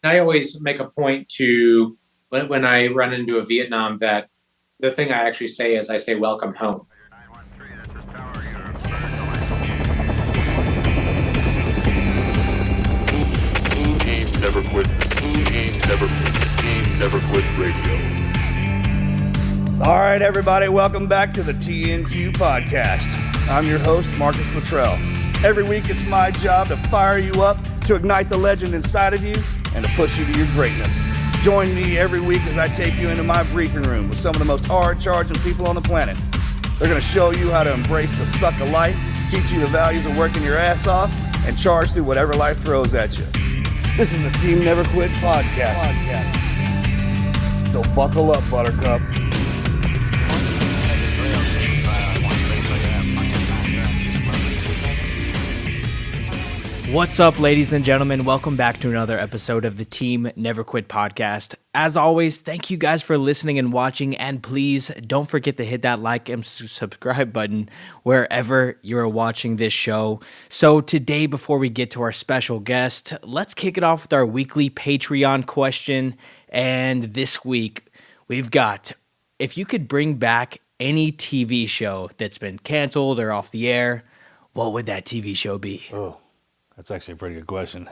I always make a point to, when I run into a Vietnam vet, the thing I actually say is I say, welcome home. Team Never Quit. Team Never Quit Radio. All right, everybody, welcome back to the TNQ podcast. I'm your host, Marcus Luttrell. Every week, it's my job to fire you up, to ignite the legend inside of you, and to push you to your greatness. Join me every week as I take you into my briefing room with some of the most hard-charging people on the planet. They're going to show you how to embrace the suck of life, teach you the values of working your ass off, and charge through whatever life throws at you. This is the Team Never Quit podcast. So buckle up, Buttercup. What's up, ladies and gentlemen? Welcome back to another episode of the Team Never Quit podcast. As always, thank you guys for listening and watching, and please don't forget to hit that like and subscribe button wherever you're watching this show. So today, before we get to our special guest, let's kick it off with our weekly Patreon question. And this week, we've got, if you could bring back any TV show that's been canceled or off the air, what would that TV show be? Oh. That's actually a pretty good question.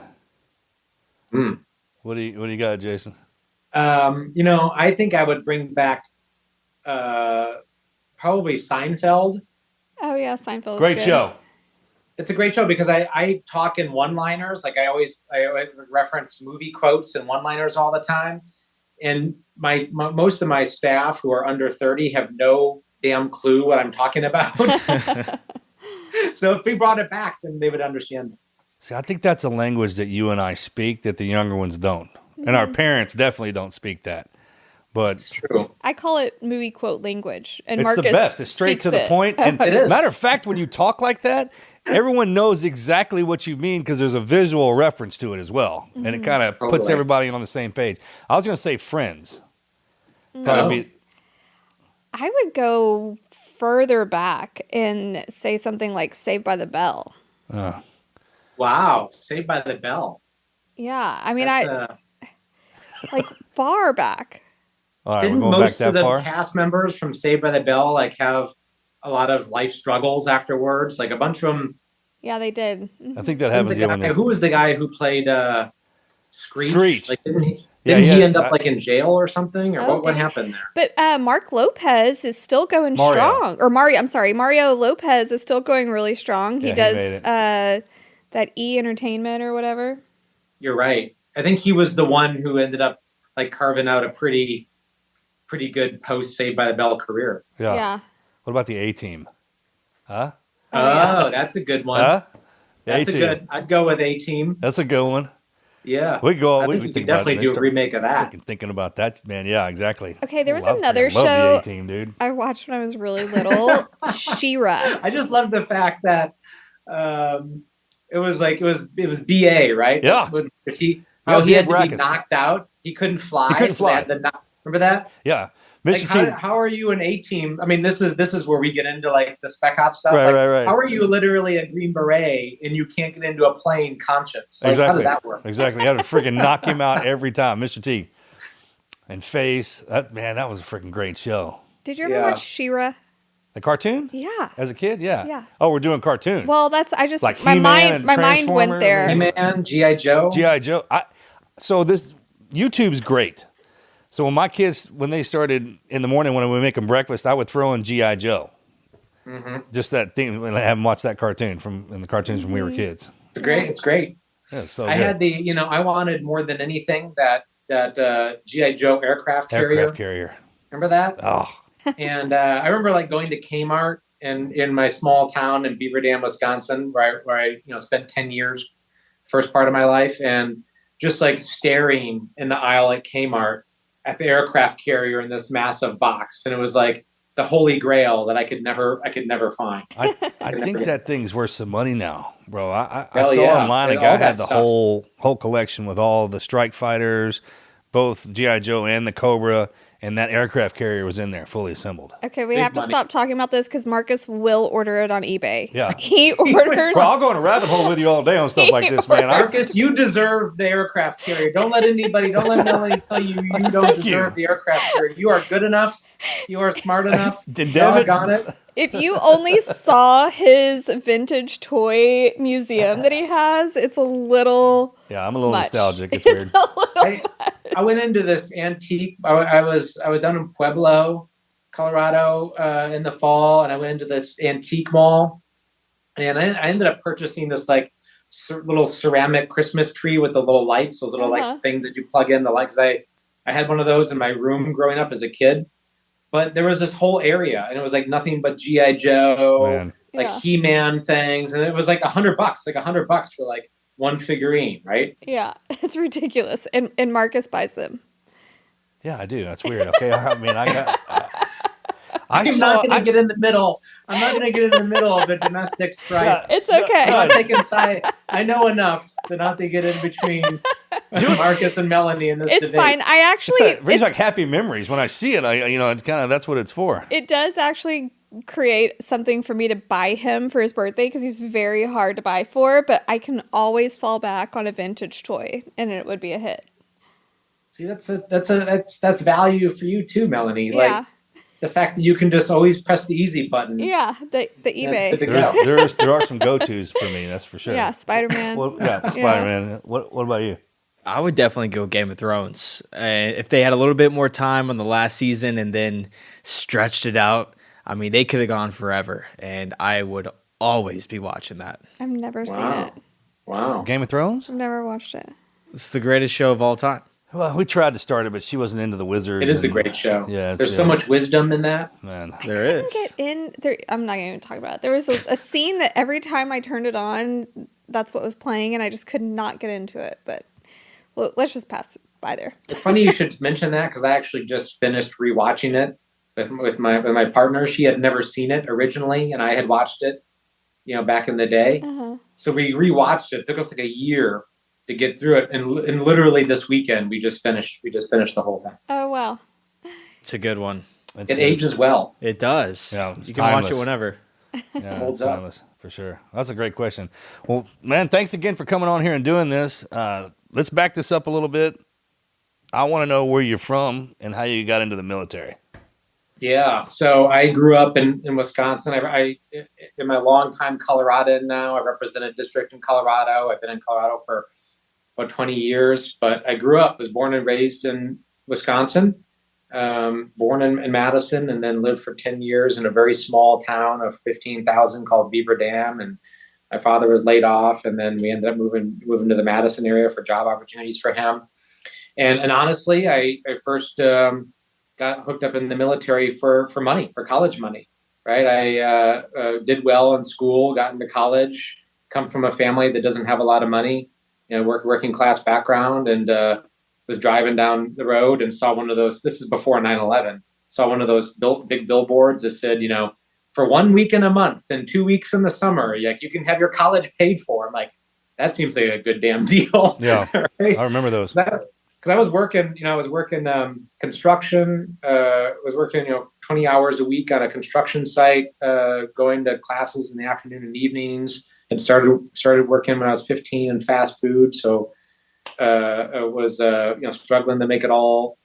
What do you got, Jason? I think I would bring back probably Seinfeld. Oh yeah, Seinfeld. Great show. It's a great show because I talk in one-liners. Like I always reference movie quotes and one-liners all the time. And my most of my staff who are under 30 have no damn clue what I'm talking about. So if we brought it back, then they would understand it. See, I think that's a language that you and I speak that the younger ones don't. Mm-hmm. And our parents definitely don't speak that. But it's true. I call it movie quote language. And it's Marcus the best. It's straight to the point. And matter of fact, when you talk like that, everyone knows exactly what you mean because there's a visual reference to it as well. Mm-hmm. And it kind of puts everybody on the same page. I was going to say Friends. I would go further back and say something like Saved by the Bell. Wow, Saved by the Bell. Yeah, I mean, like far back. All right, Didn't we're going most back of the far? cast members from Saved by the Bell like have a lot of life struggles afterwards? Like a bunch of them. Yeah, they did. I think that happens. Who was the guy who played Screech? Like, didn't he end up like in jail or something? Or what happened there? But Mark Lopez is still going strong. Or Mario Lopez is still going really strong. He does that E! Entertainment or whatever. You're right. I think he was the one who ended up like carving out a pretty good post Saved by the Bell career. Yeah. What about the A-Team? Huh? Oh, that's a good one. Huh? That's a good. I'd go with A-Team. That's a good one. Yeah. We go. I think we could definitely do a remake of that. Thinking about that, man. Yeah, exactly. Okay, there was another show the A-Team, dude. I watched when I was really little. She-Ra. I just love the fact that it was BA, right? Yeah. He had to be knocked out. He couldn't fly. He couldn't fly. Remember that? Yeah. Like, how are you an A-Team? I mean, this is where we get into like the spec ops stuff. Right. How are you literally a Green Beret and you can't get into a plane conscious? Like, exactly. How does that work? Exactly. You had to freaking knock him out every time, Mr. T. And Face. That was a freaking great show. Did you ever watch She-Ra? The cartoon? Yeah. As a kid? Yeah. Yeah. Oh, we're doing cartoons. Well, my He-Man mind went there. He-Man, G.I. Joe. G.I. Joe. So this YouTube's great. So when my kids, when they started in the morning when we make them breakfast, I would throw in G.I. Joe. Mm-hmm. Just that thing when I have them watch that cartoon from the cartoons when we were kids. It's great. It's great. Yeah, so I had I wanted more than anything that G.I. Joe aircraft carrier. Remember that? Oh. And I remember like going to Kmart in my small town in Beaver Dam, Wisconsin, where I spent 10 years, first part of my life, and just like staring in the aisle at Kmart at the aircraft carrier in this massive box, and it was like the holy grail that I could never find. I think that thing's worth some money now, bro. I saw online a guy had the whole collection with all the strike fighters, both G.I. Joe and the Cobra, and that aircraft carrier was in there, fully assembled. Okay, we Big have to money. stop talking about this because Marcus will order it on eBay. Yeah. He orders. Bro, I'll go in a rabbit hole with you all day on stuff like this, man. Marcus, you deserve the aircraft carrier. Don't let Melanie tell you you don't Thank deserve you. the aircraft carrier. You are good enough. You are smart enough. Damn it. Doggone it. If you only saw his vintage toy museum that he has, it's a little. Yeah, I'm a little much. nostalgic. It's weird. A little I went into this antique. I was down in Pueblo, Colorado, in the fall, and I went into this antique mall, and I ended up purchasing this like little ceramic Christmas tree with the little lights, those little like things that you plug in the lights. I had one of those in my room growing up as a kid, but there was this whole area, and it was like nothing but GI Joe, Man. like He-Man things, and it was like $100, like $100 for like one figurine, right? Yeah, it's ridiculous, and Marcus buys them. Yeah, I do. That's weird. Okay, I mean, I got. I'm not going to get in the middle. I'm not going to get in the middle of a domestic strife. Yeah, It's okay. I'm not taking side. I know enough to not to get in between Marcus and Melanie in this It's debate. fine. I actually It brings like happy memories when I see it. It's kind of that's what it's for. it does actually create something for me to buy him for his birthday because he's very hard to buy for, but I can always fall back on a vintage toy and it would be a hit. See, that's value for you too, Melanie. Yeah. Like the fact that you can just always press the easy button. Yeah, the eBay. good to go. There are some go-tos for me. That's for sure. Yeah, Spider-Man. Spider-Man. What about you? I would definitely go Game of Thrones. If they had a little bit more time on the last season and then stretched it out, I mean, they could have gone forever, and I would always be watching that. I've never seen Wow. it. Wow. Game of Thrones? I've never watched it. It's the greatest show of all time. Well, we tried to start it, but she wasn't into the wizards. It is a and- great show. Yeah, There's so much wisdom in that. Man. There Couldn't is. get in there. I'm not going to even talk about it. There was a scene that every time I turned it on, that's what was playing, and I just could not get into it. But well, let's just pass by there. It's funny you should mention that because I actually just finished rewatching it with my partner. She had never seen it originally, and I had watched it, back in the day. Uh-huh. So we rewatched it. It took us like a year to get through it, and literally this weekend we just finished the whole thing. Oh wow. It's a good one. It's It good. ages well. It does. Yeah, you it's can watch it timeless. whenever. Yeah, Holds it's up. timeless, for sure. That's a great question. Well, man, thanks again for coming on here and doing this. Let's back this up a little bit. I want to know where you're from and how you got into the military. Yeah. So I grew up in Wisconsin. I in my long time Coloradan now. I represent a district in Colorado. I've been in Colorado for about 20 years, but I was born and raised in Wisconsin, born in Madison, and then lived for 10 years in a very small town of 15,000 called Beaver Dam. And my father was laid off, and then we ended up moving to the Madison area for job opportunities for him. And honestly, I first got hooked up in the military for money, for college money, right? I did well in school, got into college, come from a family that doesn't have a lot of money, working class background, and was driving down the road and saw one of those. This is before 9/11. Saw one of those big billboards that said, for 1 week in a month and 2 weeks in the summer, like you can have your college paid for. I'm like, that seems like a good damn deal. Yeah, right? I remember those. Because I was working, construction. Was working, 20 hours a week on a construction site, going to classes in the afternoon and evenings. And started working when I was 15 in fast food. So I was struggling to make it all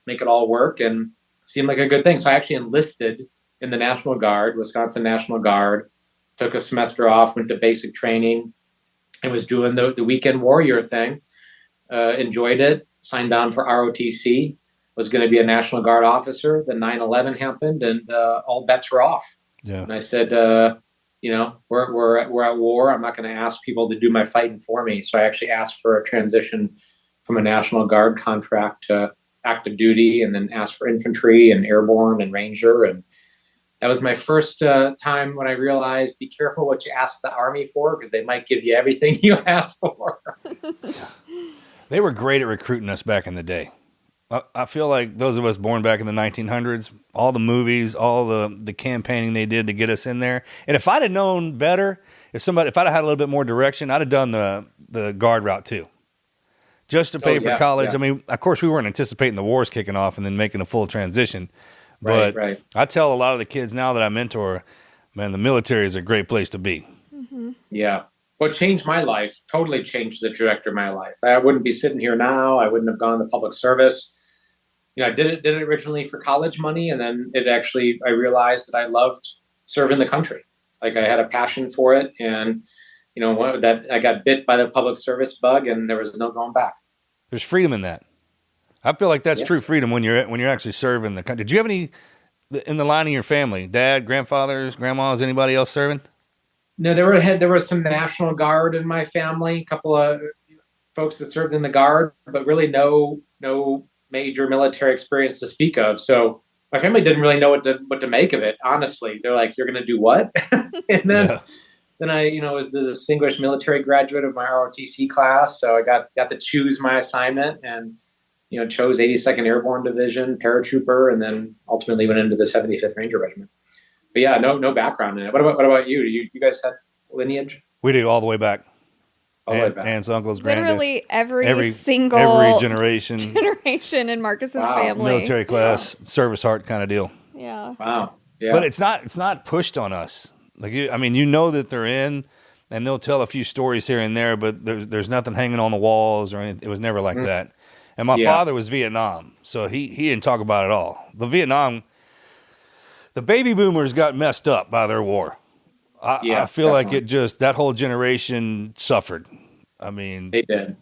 work, and seemed like a good thing. So I actually enlisted in the National Guard, Wisconsin National Guard. Took a semester off, went to basic training, and was doing the weekend warrior thing. Enjoyed it. Signed on for ROTC. Was going to be a National Guard officer. Then 9/11 happened, and all bets were off. Yeah. And I said, we're at war. I'm not going to ask people to do my fighting for me. So I actually asked for a transition from a National Guard contract to active duty, and then asked for infantry and airborne and ranger. And that was my first time when I realized, be careful what you ask the Army for, because they might give you everything you ask for. They were great at recruiting us back in the day. I feel like those of us born back in the 1900s, all the movies, all the campaigning they did to get us in there. And if I'd have known better, if I'd have had a little bit more direction, I'd have done the guard route too. just to pay for college. Yeah. I mean, of course, we weren't anticipating the wars kicking off and then making a full transition. But Right. I tell a lot of the kids now that I mentor, man, the military is a great place to be. Yeah. What changed my life, totally changed the trajectory of my life. I wouldn't be sitting here now. I wouldn't have gone to public service. You know, I did it originally for college money. And then I realized that I loved serving the country. Like I had a passion for it. And, you know, that I got bit by the public service bug and there was no going back. There's freedom in that. I feel like that's true freedom when you're actually serving the country. Did you have any in the line of your family? Dad, grandfathers, grandmas, anybody else serving? No, there was some National Guard in my family, a couple of folks that served in the Guard, but really no major military experience to speak of. So my family didn't really know what to make of it. Honestly, they're like, "You're going to do what?" And then I, you know, was the distinguished military graduate of my ROTC class, so I got to choose my assignment, and you know, chose 82nd Airborne Division, paratrooper, and then ultimately went into the 75th Ranger Regiment. But yeah, no background in it. What about you? You guys had lineage? We do all the way back. All the way back. Aunts, uncles, granddads. Literally every single generation in Marcus's family. Military class, service heart kind of deal. Yeah. Wow. Yeah. But it's not pushed on us. Like you know that they're in, and they'll tell a few stories here and there, but there's nothing hanging on the walls or anything. It was never like that. And my father was Vietnam, so he didn't talk about it all. The baby boomers got messed up by their war. I feel definitely. like that whole generation suffered. I mean, They did.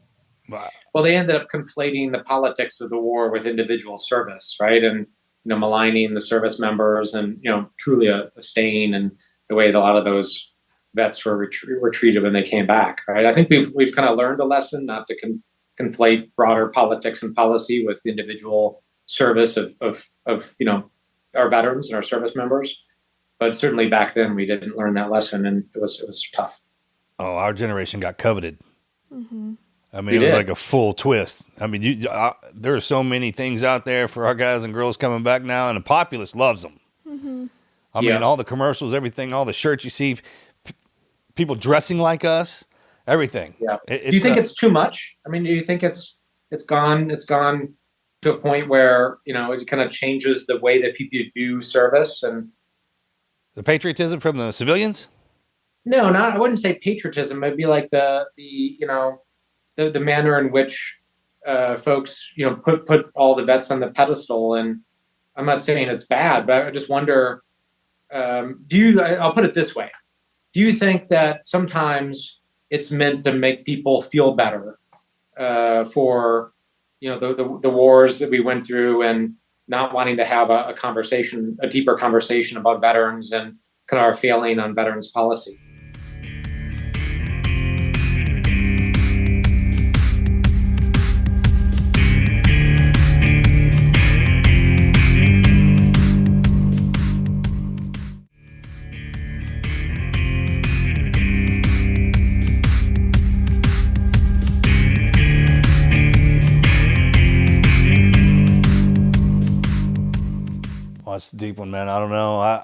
Well, they ended up conflating the politics of the war with individual service, right? And, you know, maligning the service members and, you know, truly a stain and the way that a lot of those vets were treated when they came back, right? I think we've kind of learned a lesson not to conflate broader politics and policy with individual service of you know, our veterans and our service members. But certainly back then we didn't learn that lesson, and it was tough. Oh, our generation got coveted. Mm-hmm. I mean, it was like a full twist. I mean, there are so many things out there for our guys and girls coming back now, and the populace loves them. Mm-hmm. I mean, all the commercials, everything, all the shirts you see, people dressing like us, everything. Yeah. Do you think it's too much? I mean, do you think it's gone to a point where, you know, it kind of changes the way that people view service and the patriotism from the civilians? No, I wouldn't say patriotism. It'd be like the you know, the manner in which folks, you know, put all the vets on the pedestal. And I'm not saying it's bad, but I just wonder, I'll put it this way. Do you think that sometimes it's meant to make people feel better for, you know, the wars that we went through and not wanting to have a deeper conversation about veterans and kind of our failing on veterans policy? That's a deep one, man. I don't know.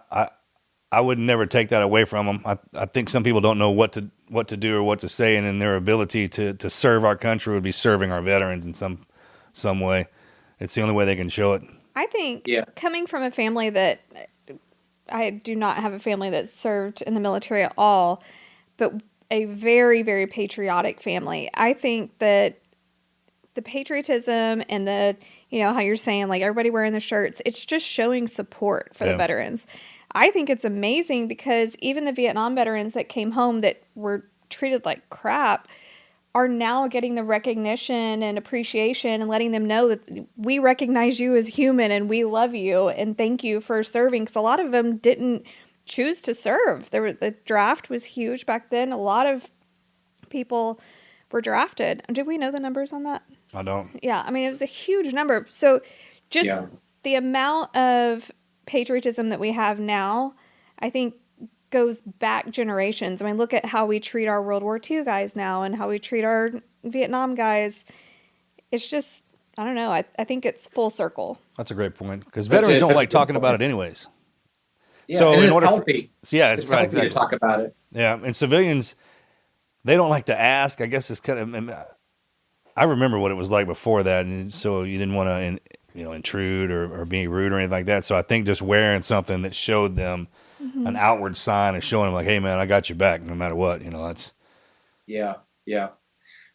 I would never take that away from them. I think some people don't know what to do or what to say, and in their ability to serve our country would be serving our veterans in some way. It's the only way they can show it. I think coming from a family that I do not have a family that served in the military at all, but a very, very patriotic family. I think that the patriotism and the, you know, how you're saying, like everybody wearing the shirts, it's just showing support for the veterans. I think it's amazing because even the Vietnam veterans that came home that were treated like crap are now getting the recognition and appreciation and letting them know that we recognize you as human and we love you and thank you for serving. Because a lot of them didn't choose to serve. The draft was huge back then. A lot of people were drafted. Did we know the numbers on that? I don't. Yeah, I mean, it was a huge number. So just the amount of patriotism that we have now, I think, goes back generations. I mean, look at how we treat our World War II guys now and how we treat our Vietnam guys. It's just, I don't know. I think it's full circle. That's a great point because veterans don't like talking about it anyways. Yeah, so and in order healthy. it's right, right, exactly. To talk about it. Yeah, and civilians, they don't like to ask. I guess it's kind of, I remember what it was like before that, and so you didn't want to, intrude or be rude or anything like that. So I think just wearing something that showed them an outward sign of showing them like, hey man, I got your back no matter what. That's Yeah, yeah.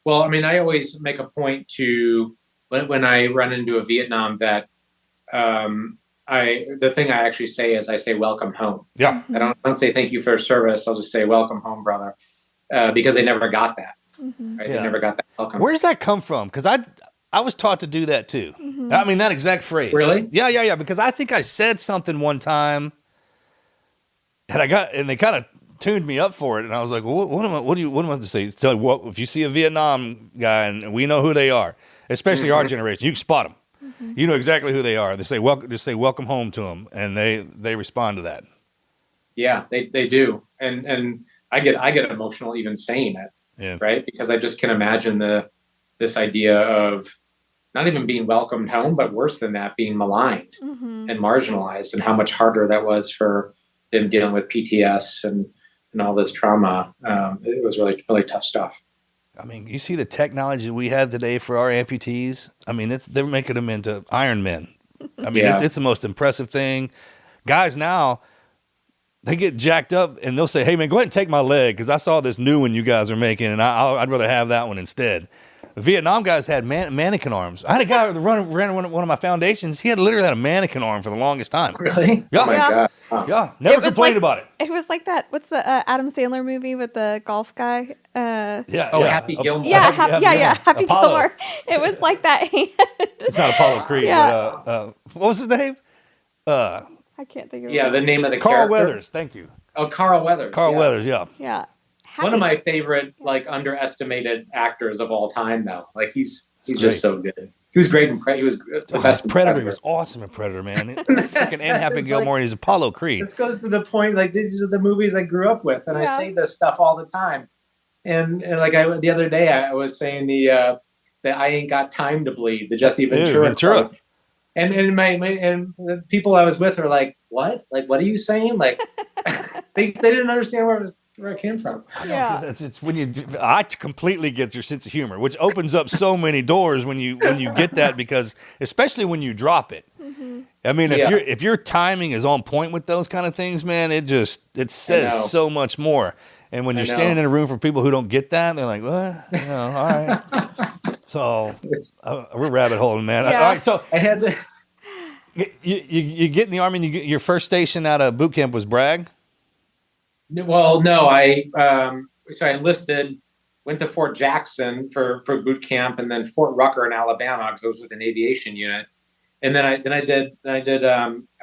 Well, I mean, I always make a point to when I run into a Vietnam vet, the thing I actually say is I say welcome home. yeah. I don't say thank you for service. I'll just say welcome home, brother, because they never got that. Right? Yeah. They never got that welcome. Where does that come from? Because I was taught to do that too. I mean that exact phrase. Really? Yeah. Because I think I said something one time, and they kind of tuned me up for it, and I was like, well, what am I to say? Tell you what, if you see a Vietnam guy and we know who they are, especially our generation, you can spot them. You know exactly who they are. They say welcome, just say welcome home to them, and they respond to that. Yeah, they do, and I get emotional even saying it. Yeah. Right, because I just can imagine this idea of not even being welcomed home, but worse than that, being maligned and marginalized, and how much harder that was for them dealing with PTS and all this trauma. It was really, really tough stuff. I mean, you see the technology we have today for our amputees. I mean, they're making them into Iron Men. I mean, Yeah. it's the most impressive thing. Guys now, they get jacked up and they'll say, hey, man, go ahead and take my leg because I saw this new one you guys are making, and I'd rather have that one instead. The Vietnam guys had mannequin arms. I had a guy that ran one of my foundations. He literally had a mannequin arm for the longest time. Really? Yeah. Oh my Yeah. God. Huh. Yeah, never It was complained like- about it. It was like that. What's the Adam Sandler movie with the golf guy? Yeah. Oh, yeah. Happy Gilmore. Yeah, Yeah, Happy Apollo. Gilmore. It was like that hand. It's not Apollo Creed, Yeah. but what was his name? I can't think of Yeah, it. the name of the Carl character. Weathers. Thank you. Oh, Carl Weathers. Carl yeah. Weathers, yeah. Yeah. One of Happy- my favorite, like, underestimated actors of all time, though. Like, he's Great. just so good. He was great in He was the best in Predator. He was awesome in Predator, man. Freaking Anne Happy It's Gilmore. like- He's Apollo Creed. This goes to the point, like, these are the movies I grew up with, and Yeah. I say this stuff all the time. And like the other day, I was saying the I Ain't Got Time to Bleed, the Jesse Ventura. Ventura. quote. And the people I was with are like, what? Like, what are you saying? Like, they didn't understand where it came from. Yeah. It's when I completely get your sense of humor, which opens up so many doors when you get that, because especially when you drop it. I mean, Yeah. if your timing is on point with those kind of things, man, it know. says so much more. And when I you're know. standing in a room for people who don't get that, they're like, what? All right. So It's we're rabbit holing, man. Yeah. All right, so I had to. you get in the Army, and your first station out of boot camp was Bragg? Well, no, so I enlisted, went to Fort Jackson for boot camp, and then Fort Rucker in Alabama because I was with an aviation unit. And then I did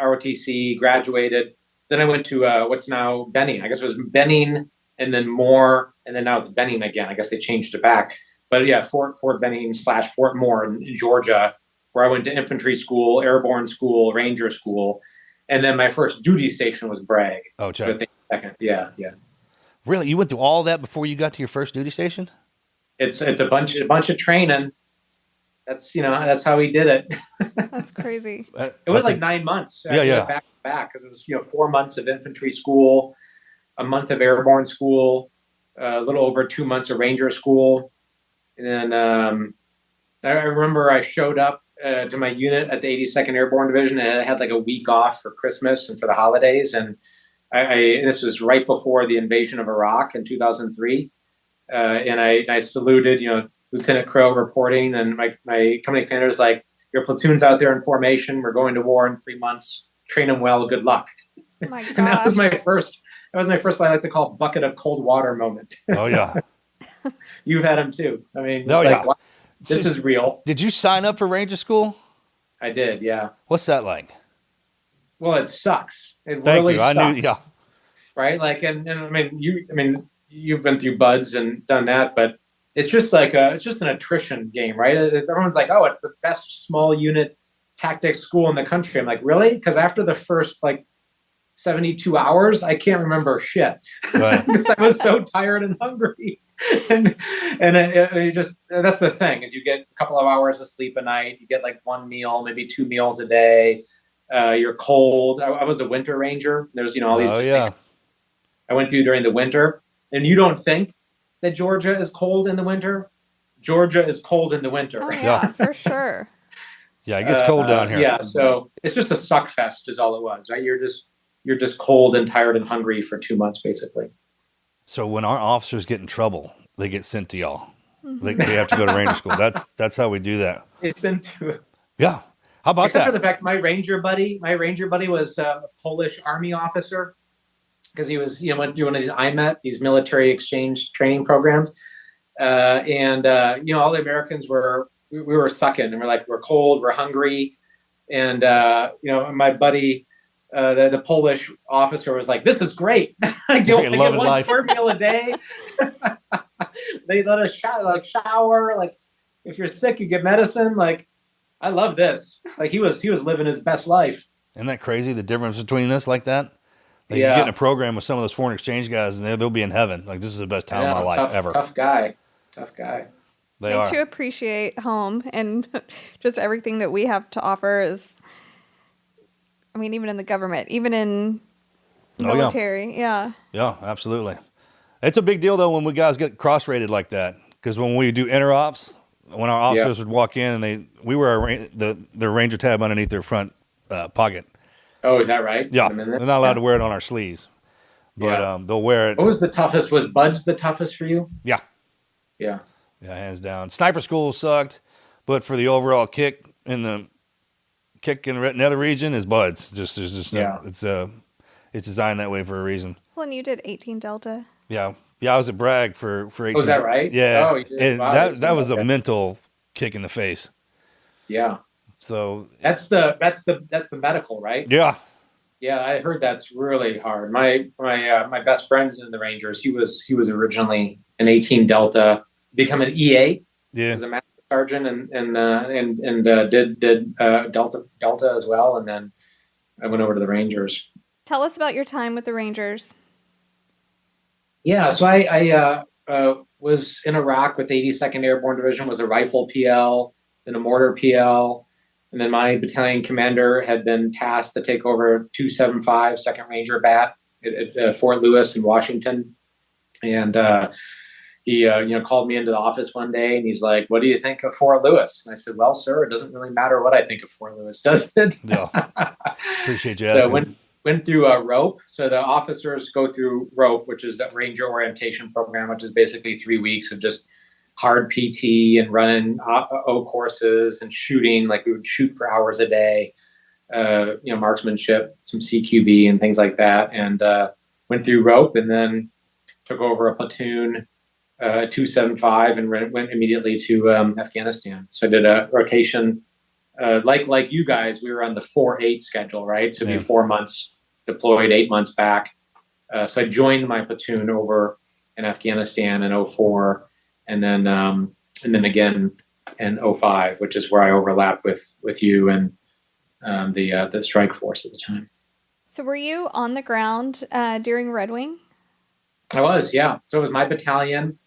ROTC, graduated. Then I went to what's now Benning. I guess it was Benning, and then Moore, and then now it's Benning again. I guess they changed it back. But yeah, Fort Benning / Fort Moore in Georgia, where I went to infantry school, airborne school, ranger school, and then my first duty station was Bragg. Oh, I check. think second, yeah. Really? You went through all that before you got to your first duty station? It's a bunch of training. That's how we did it. That's crazy. It was like 9 months. Yeah. Back to back, because it was 4 months of infantry school, a month of airborne school, a little over 2 months of ranger school, and then I remember I showed up to my unit at the 82nd Airborne Division, and I had like a week off for Christmas and for the holidays, and this was right before the invasion of Iraq in 2003, and I saluted, Lieutenant Crow reporting, and my company commander was like, "Your platoon's out there in formation. We're going to war in 3 months. Train them well. Good luck." Oh my And that was gosh. my first. That was my first, what I like to call, bucket of cold water moment. Oh, yeah. You've had them too. I mean, it's Oh, like, yeah. wow, this is real. Did you sign up for Ranger School? I did, yeah. What's that like? Well, it sucks. It Thank really you. sucks. I knew. Yeah. Right? Like, and I mean, you've been through buds and done that, but it's just like it's just an attrition game, right? Everyone's like, oh, it's the best small unit tactics school in the country. I'm like, really? Because after the first 72 hours, I can't remember shit Right. because I was so tired and hungry. and it just, that's the thing, is you get a couple of hours of sleep a night. You get like one meal, maybe 2 meals a day. You're cold. I was a winter ranger. There's all these Oh, distinct yeah. I went through during the winter, and you don't think that Georgia is cold in the winter. Georgia is cold in the winter. Oh yeah, for sure. Yeah, it gets cold down here. Yeah, so it's just a suck fest is all it was, right? You're just cold and tired and hungry for 2 months, basically. So when our officers get in trouble, they get sent to y'all. They have to go to Ranger School. That's how we do that. It's into Yeah. How about except that? for the fact my ranger buddy was a Polish army officer because he was went through one of these IMET, these military exchange training programs, and all the Americans we were sucking and we're like we're cold, we're hungry, and my buddy. The Polish officer was like, "This is great. I get one square meal a day. They let us shower. Like, if you're sick, you get medicine. Like, I love this. Like, he was living his best life." Isn't that crazy? The difference between us like that. Like Yeah. You get in a program with some of those foreign exchange guys, and they'll be in heaven. Like this is the best time of my life ever. Tough guy. They Makes are. you appreciate home and just everything that we have to offer is. I mean, even in the government, even in military, yeah. Yeah, absolutely. It's a big deal though when we guys get cross-rated like that, because when we do interops, when our officers would walk in and we wear the Ranger tab underneath their front pocket. Oh, is that right? Yeah, they're not allowed to wear it on our sleeves, but they'll wear it. What was the toughest? Was Buds the toughest for you? Yeah, yeah, hands down. Sniper school sucked, but for the overall kick in the nether region is Buds. It's designed that way for a reason. Well, and you did 18 Delta. Yeah, I was at Bragg for 18. Was that right? Yeah, oh, and that was a mental kick in the face. Yeah. So that's the medical, right? Yeah. Yeah, I heard that's really hard. My best friend's in the Rangers. He was originally an 18 Delta, become an EA. Yeah. As a master sergeant and did Delta as well, and then I went over to the Rangers. Tell us about your time with the Rangers. Yeah, so I was in Iraq with the 82nd Airborne Division, was a rifle PL, then a mortar PL, and then my battalion commander had been tasked to take over 275 2nd Ranger Bat at Fort Lewis in Washington, and he called me into the office one day and he's like, "What do you think of Fort Lewis?" And I said, "Well, sir, it doesn't really matter what I think of Fort Lewis, does it?" Yeah, appreciate you asking. So went through ROPE. So the officers go through ROPE, which is that Ranger Orientation Program, which is basically 3 weeks of just hard PT and running O courses and shooting. Like we would shoot for hours a day, marksmanship, some CQB and things like that. And went through ROPE and then took over a platoon, 275, and went immediately to Afghanistan. So I did a rotation, like you guys. We were on the 4-8 schedule, right? So it'd be 4 months deployed, 8 months back. So I joined my platoon over in Afghanistan in 04, and then again in 05, which is where I overlapped with you and the strike force at the time. So were you on the ground during Red Wing? I was, yeah. So it was my battalion.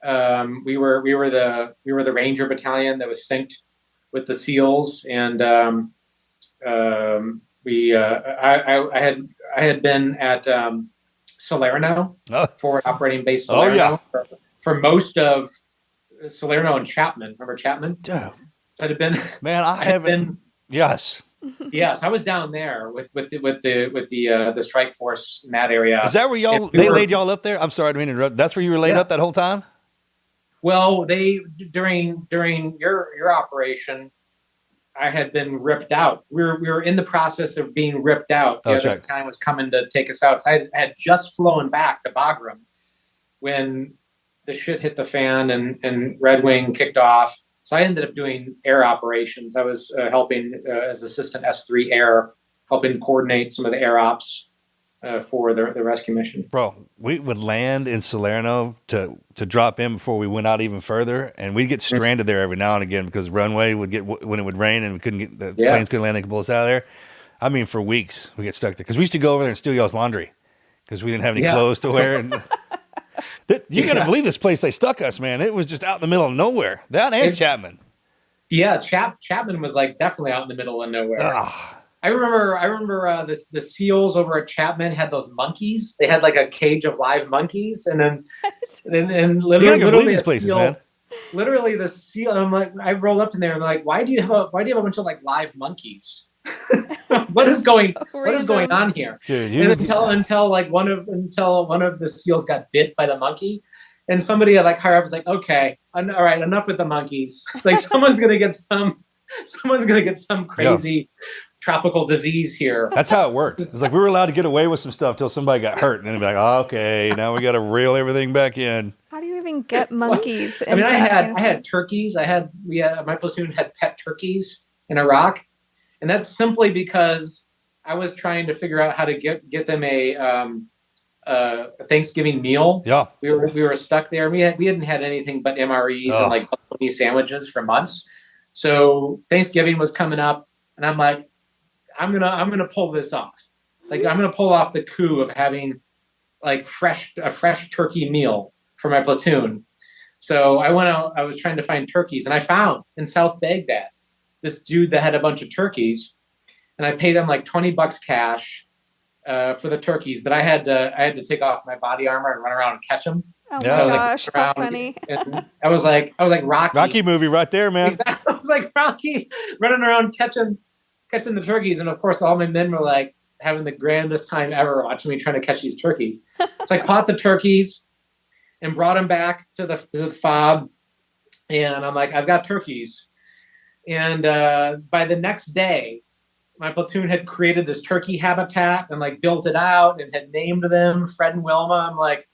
We were the Ranger battalion that was synced with the SEALs, and I had been at Salerno, forward operating base Salerno, for most of Salerno and Chapman. Remember Chapman? Yeah. So I'd have been. Man, I haven't been. Yes. Yes, I was down there with the strike force in that area. Is that where they laid y'all up there? I'm sorry, I didn't mean to interrupt. That's where you were laid up that whole time? Well, they during your operation, I had been ripped out. We were in the process of being ripped out. The other time was coming to take us out. So I had just flown back to Bagram when the shit hit the fan and Red Wing kicked off. So I ended up doing air operations. I was helping as assistant S3 air, helping coordinate some of the air ops for the rescue mission. Bro, we would land in Salerno to drop in before we went out even further, and we'd get stranded there every now and again because runway would get when it would rain and we couldn't get the planes couldn't land. They could pull us out of there. I mean, for weeks we get stuck there because we used to go over there and steal y'all's laundry because we didn't have any clothes to wear. And you got to believe this place they stuck us, man. It was just out in the middle of nowhere. That and Chapman. Yeah, Chapman was like definitely out in the middle of nowhere. I remember the SEALs over at Chapman had those monkeys. They had like a cage of live monkeys, and then literally these places, man. literally the seal. I'm like, I rolled up in there and like, why do you have a bunch of like live monkeys? what is going Random. on here? Dude, And until one of the seals got bit by the monkey, and somebody like higher up was like, okay, all right, enough with the monkeys. It's like someone's gonna get some crazy tropical disease here. That's how it worked. It's like we were allowed to get away with some stuff till somebody got hurt, and then it'd be like, oh, okay, now we got to reel everything back in. How do you even get monkeys? I mean, I Afghanistan? had turkeys. My platoon had pet turkeys in Iraq, and that's simply because I was trying to figure out how to get them a Thanksgiving meal. Yeah. We were stuck there. We hadn't had anything but MREs and like bologna sandwiches for months. So Thanksgiving was coming up, and I'm like, I'm gonna pull this off. Like I'm gonna pull off the coup of having like a fresh turkey meal for my platoon. So I went out. I was trying to find turkeys, and I found in South Baghdad this dude that had a bunch of turkeys, and I paid him like $20 cash for the turkeys. But I had to take off my body armor and run around and catch them. Oh Yeah. my So, gosh, how funny. And I was like Rocky. Rocky movie right there, man. Exactly. I was like Rocky running around catching the turkeys, and of course all my men were like having the grandest time ever watching me trying to catch these turkeys. So I caught the turkeys and brought them back to the fob, and I'm like, I've got turkeys. And by the next day, my platoon had created this turkey habitat and like built it out and had named them Fred and Wilma. I'm like,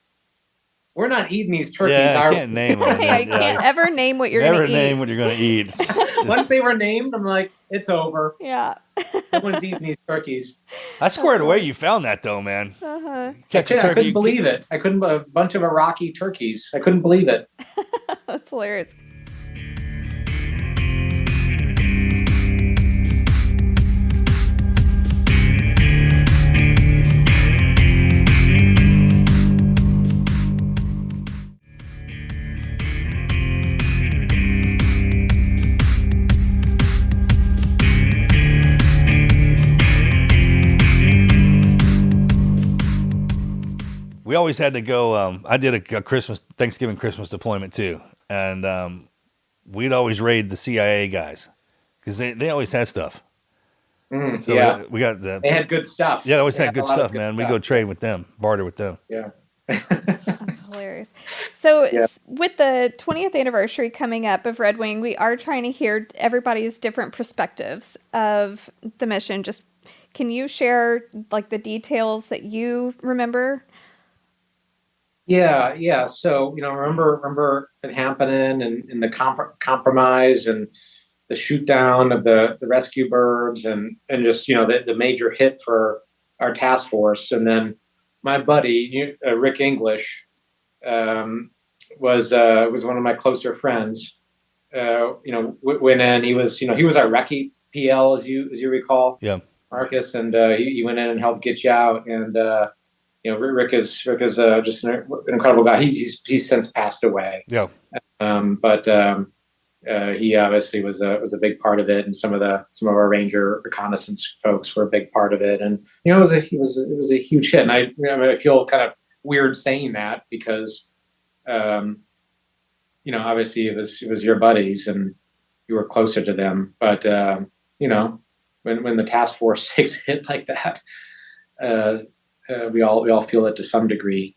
we're not eating these turkeys. Yeah, are I can't name them. Yeah, you can't ever name what you're Never going to name eat. what you're going to eat. Once they were named, I'm like, it's over. Yeah. No one's eating these turkeys. I squared away. You found that though, man. Uh-huh. Catch a I turkey. couldn't believe it. I couldn't. A bunch of Iraqi turkeys. I couldn't believe it. That's hilarious. We always had to go. I did a Thanksgiving, Christmas deployment too, and we'd always raid the CIA guys because they always had stuff. So yeah, we got the. they had good stuff. Yeah, they always They had a good lot of stuff, man. We go trade with them, barter with them. Yeah. That's hilarious. So, Yeah. with the 20th anniversary coming up of Red Wing, we are trying to hear everybody's different perspectives of the mission. Just can you share like the details that you remember? Yeah. So remember it happening and the compromise and the shoot down of the rescue birds and just the major hit for our task force. And then my buddy Rick English was one of my closer friends. Went in. He was our recce PL as you recall. Yeah, Marcus, and he went in and helped get you out. And Rick is just an incredible guy. He's since passed away. yeah. But he obviously was a big part of it, and some of our Ranger reconnaissance folks were a big part of it. And it was a huge hit. And I feel kind of weird saying that because obviously it was your buddies and you were closer to them. But when the task force takes a hit like that, we all feel it to some degree.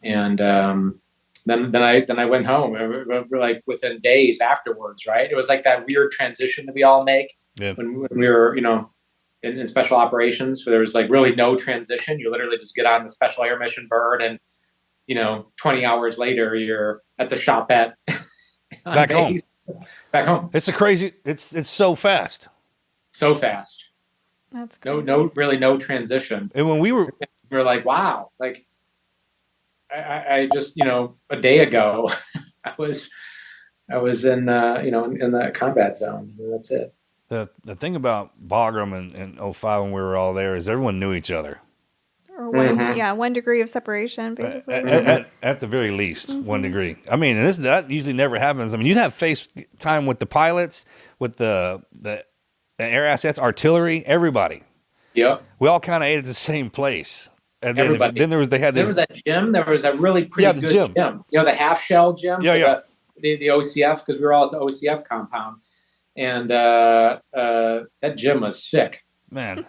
And then I went home. We're like within days afterwards, right? It was like that weird transition that we all make when we were, in special operations, where there was like really no transition. You literally just get on the special air mission bird, and 20 hours later, you're at the shop at Back home. Back home. It's so fast. So fast. That's great. No transition. And when we were like, wow, like I just a day ago I was in in the combat zone. That's it. the thing about Bagram and 05 when we were all there is everyone knew each other. Or one degree of separation, basically. At the very least, 1 degree. I mean, and that usually never happens. I mean, you'd have face time with the pilots, with the air assets, artillery, everybody. Yep. We all kind of ate at the same place. And then, Everybody. then there was There was that gym. There was that really pretty good gym. gym. The half shell gym. Yeah, yeah. the OCF, because we were all at the OCF compound, and that gym was sick. Man,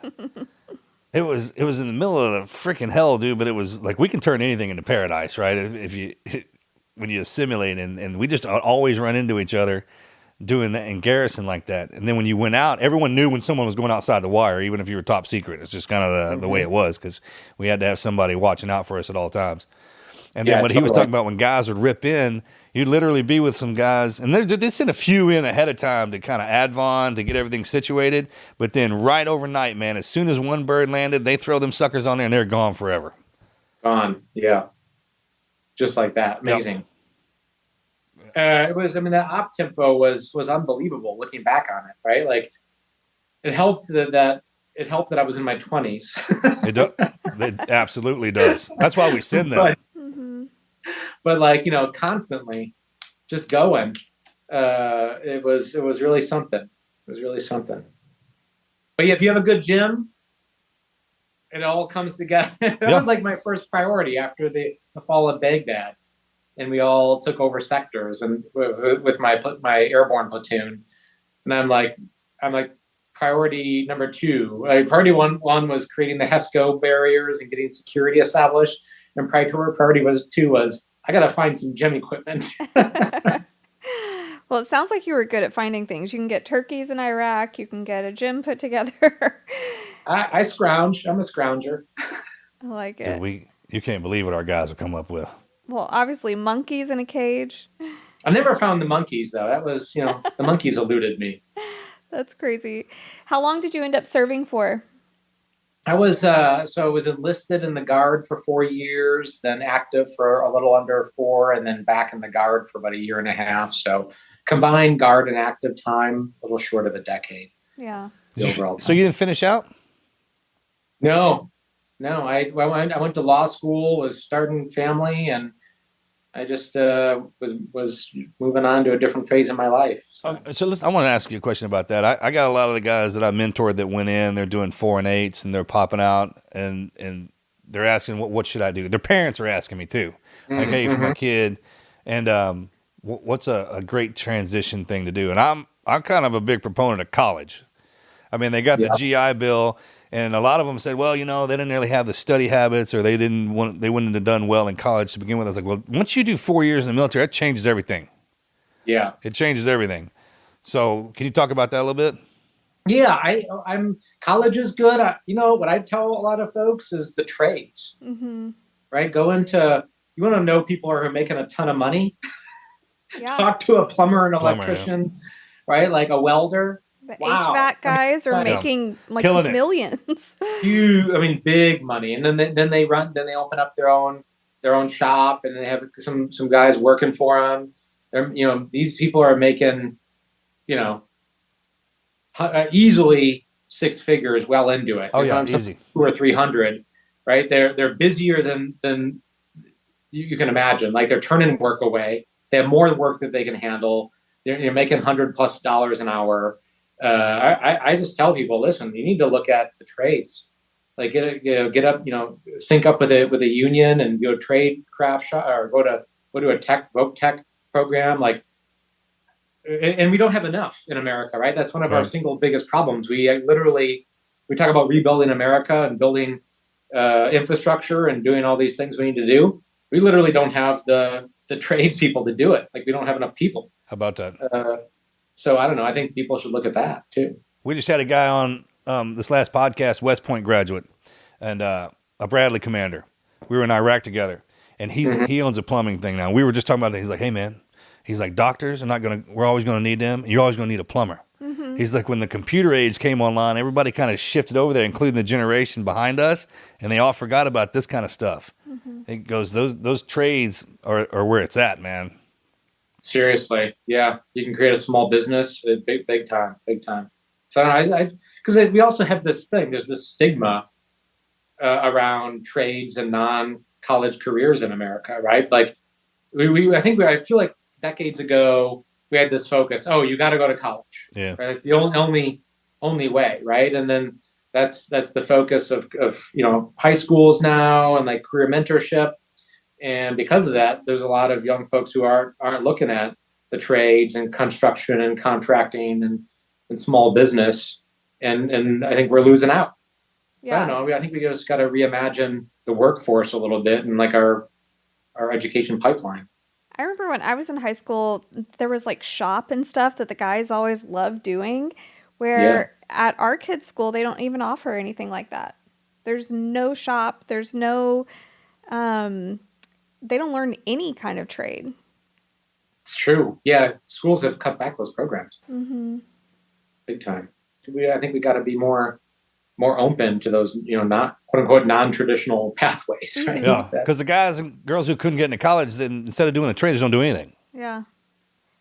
it was in the middle of the freaking hell, dude. But it was like, we can turn anything into paradise, right? If you when you assimilate, and we just always run into each other doing that in garrison like that. And then when you went out, everyone knew when someone was going outside the wire, even if you were top secret. It's just kind of the way it was, because we had to have somebody watching out for us at all times. And then what he was talking about, when guys would rip in, you'd literally be with some guys, and they sent a few in ahead of time to kind of advon, to get everything situated. But then right overnight, man, as soon as one bird landed, they throw them suckers on there and they're gone forever. Gone, yeah. Just like that. Amazing. Yep. It was, I mean, that op tempo was unbelievable looking back on it, right? Like, it helped that I was in my 20s. It absolutely does. That's why we send them. But like, constantly just going. It was really something. It was really something. But yeah, if you have a good gym, it all comes together. That was like my first priority after the fall of Baghdad. And we all took over sectors, and with my airborne platoon. And I'm like, priority number 2. Priority one was creating the HESCO barriers and getting security established. And priority 2 was, I got to find some gym equipment. Well, it sounds like you were good at finding things. You can get turkeys in Iraq. You can get a gym put together. I scrounge. I'm a scrounger. I like it. Dude, you can't believe what our guys have come up with. Well, obviously, monkeys in a cage. I never found the monkeys, though. That was, the monkeys eluded me. That's crazy. How long did you end up serving for? I was enlisted in the Guard for 4 years, then active for a little under 4, and then back in the Guard for about 1.5 years. So combined Guard and active time, a little short of a decade. Yeah. So you didn't finish out? No. I went to law school, was starting family, and I just was moving on to a different phase of my life. So listen, I want to ask you a question about that. I got a lot of the guys that I mentored that went in, they're doing 4 and 8s, and they're popping out, and they're asking, what should I do? Their parents are asking me too, like, hey, for my kid, and what's a great transition thing to do? And I'm kind of a big proponent of college. I mean, they got the GI Bill. And a lot of them said, well, they didn't really have the study habits, or they wouldn't have done well in college to begin with. I was like, well, once you do 4 years in the military, that changes everything. Yeah. It changes everything. So can you talk about that a little bit? Yeah, college is good. What I tell a lot of folks is the trades, right? You want to know people who are making a ton of money. Yeah. Talk to a plumber, an electrician, right? Like a welder. The HVAC guys are making like millions. Big money. And then they open up their own shop, and they have some guys working for them. These people are making, easily 6 figures well into it. Oh yeah, easy. 200 or 300, right? They're busier than you can imagine. Like, they're turning work away. They have more work that they can handle. They're making $100+ an hour. I just tell people, listen, you need to look at the trades, like get up, sync up with a union and go trade craft shop, or go to a voc tech program. Like, and we don't have enough in America, right? That's one of our single biggest problems. We talk about rebuilding America and building infrastructure and doing all these things we need to do. We literally don't have the trades people to do it. Like, we don't have enough people. How about that? So I don't know. I think people should look at that too. We just had a guy on this last podcast, West Point graduate, and a Bradley commander. We were in Iraq together, and he owns a plumbing thing now. We were just talking about that. He's like, hey man, he's like, doctors we're always gonna need them. You're always gonna need a plumber. He's like, when the computer age came online, everybody kind of shifted over there, including the generation behind us, and they all forgot about this kind of stuff. It goes, those trades are where it's at, man. Seriously, yeah, you can create a small business, big time. So because we also have this thing. There's this stigma around trades and non-college careers in America, right? Like, I feel like decades ago we had this focus. Oh, you got to go to college. Yeah, right? It's the only way, right? And then that's the focus of high schools now, and like career mentorship. And because of that, there's a lot of young folks who aren't looking at the trades and construction and contracting and small business. And I think we're losing out. So I don't know. I think we just got to reimagine the workforce a little bit and like our education pipeline. I remember when I was in high school, there was like shop and stuff that the guys always loved doing, where at our kids' school, they don't even offer anything like that. There's no shop. There's no, they don't learn any kind of trade. It's true. Yeah. Schools have cut back those programs big time. I think we got to be more open to those, not quote unquote non-traditional pathways, right? Yeah, because the guys and girls who couldn't get into college, then instead of doing the trades, don't do anything.